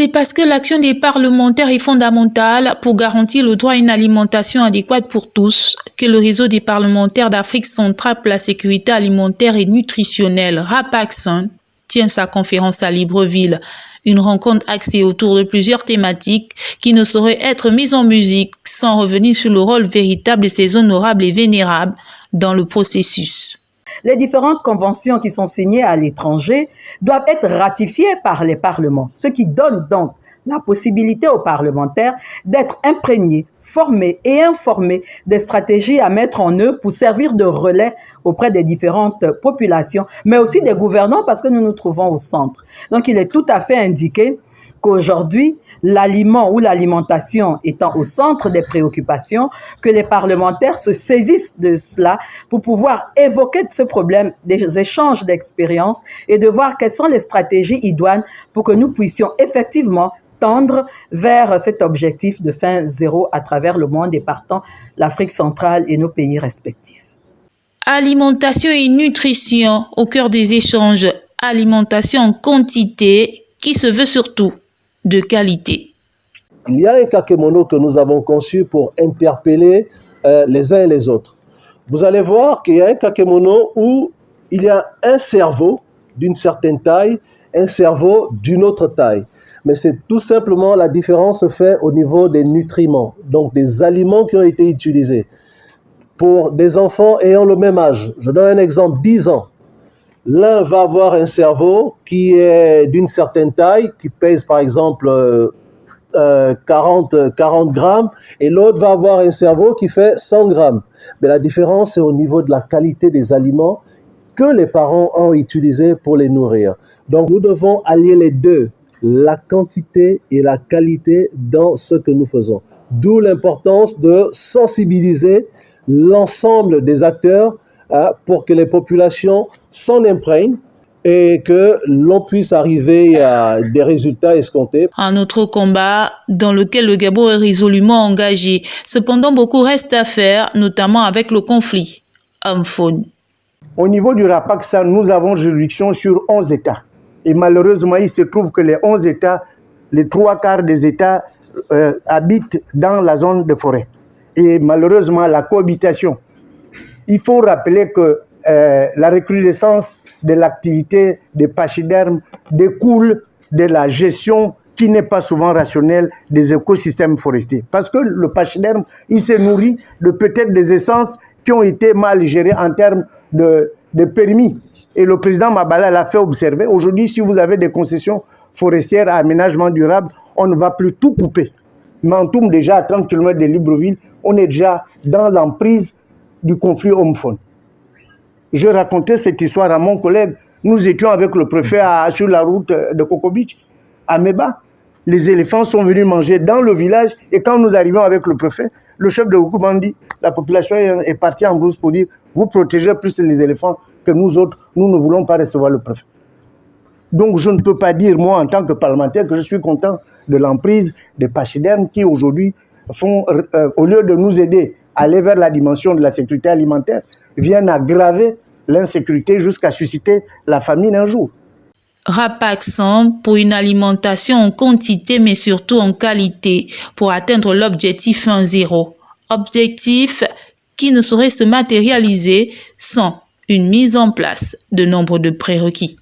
C'est parce que l'action des parlementaires est fondamentale pour garantir le droit à une alimentation adéquate pour tous que le réseau des parlementaires d'Afrique centrale pour la sécurité alimentaire et nutritionnelle, RAPACSAN, tient sa conférence à Libreville. Une rencontre axée autour de plusieurs thématiques qui ne sauraient être mises en musique sans revenir sur le rôle véritable de ces honorables et vénérables dans le processus. Les différentes conventions qui sont signées à l'étranger doivent être ratifiées par les parlements, ce qui donne donc la possibilité aux parlementaires d'être imprégnés, formés et informés des stratégies à mettre en œuvre pour servir de relais auprès des différentes populations, mais aussi des gouvernants parce que nous nous trouvons au centre. Donc il est tout à fait indiqué qu'aujourd'hui, l'aliment ou l'alimentation étant au centre des préoccupations, que les parlementaires se saisissent de cela pour pouvoir évoquer ce problème, des échanges d'expériences et de voir quelles sont les stratégies idoines pour que nous puissions effectivement tendre vers cet objectif de faim zéro à travers le monde et partant l'Afrique centrale et nos pays respectifs. Alimentation et nutrition au cœur des échanges. Alimentation en quantité qui se veut surtout de qualité. Il y a un kakemono que nous avons conçu pour interpeller les uns et les autres. Vous allez voir qu'il y a un kakemono où il y a un cerveau d'une certaine taille, un cerveau d'une autre taille. Mais c'est tout simplement la différence se fait au niveau des nutriments, donc des aliments qui ont été utilisés. Pour des enfants ayant le même âge, je donne un exemple, 10 ans. L'un va avoir un cerveau qui est d'une certaine taille, qui pèse par exemple 40 grammes, et l'autre va avoir un cerveau qui fait 100 grammes. Mais la différence, c'est au niveau de la qualité des aliments que les parents ont utilisés pour les nourrir. Donc nous devons allier les deux, la quantité et la qualité dans ce que nous faisons. D'où l'importance de sensibiliser l'ensemble des acteurs pour que les populations s'en imprègnent et que l'on puisse arriver à des résultats escomptés. Un autre combat dans lequel le Gabon est résolument engagé. Cependant, beaucoup reste à faire, notamment avec le conflit homme-faune. Au niveau du RAPACSAN, nous avons juridiction sur 11 États. Et malheureusement, il se trouve que les 11 États, les 3/4 des États habitent dans la zone de forêt. Et malheureusement, la cohabitation. Il faut rappeler que la recrudescence de l'activité des pachydermes découle de la gestion qui n'est pas souvent rationnelle des écosystèmes forestiers. Parce que le pachyderme, il se nourrit de peut-être des essences qui ont été mal gérées en termes de permis. Et le président Mabala l'a fait observer. Aujourd'hui, si vous avez des concessions forestières à aménagement durable, on ne va plus tout couper. Mantoum, déjà à 30 km de Libreville, on est déjà dans l'emprise du conflit homme-faune. Je racontais cette histoire à mon collègue. Nous étions avec le préfet sur la route de Coco Beach, à Meba. Les éléphants sont venus manger dans le village et quand nous arrivons avec le préfet, le chef de Goukou dit, la population est partie en brousse pour dire vous protégez plus les éléphants que nous autres, nous ne voulons pas recevoir le préfet. Donc je ne peux pas dire, moi en tant que parlementaire, que je suis content de l'emprise des pachydermes qui aujourd'hui font, au lieu de nous aider à aller vers la dimension de la sécurité alimentaire, viennent aggraver l'insécurité jusqu'à susciter la famine un jour. RAPACSAN pour une alimentation en quantité mais surtout en qualité pour atteindre l'objectif faim zéro. Objectif qui ne saurait se matérialiser sans une mise en place de nombre de prérequis.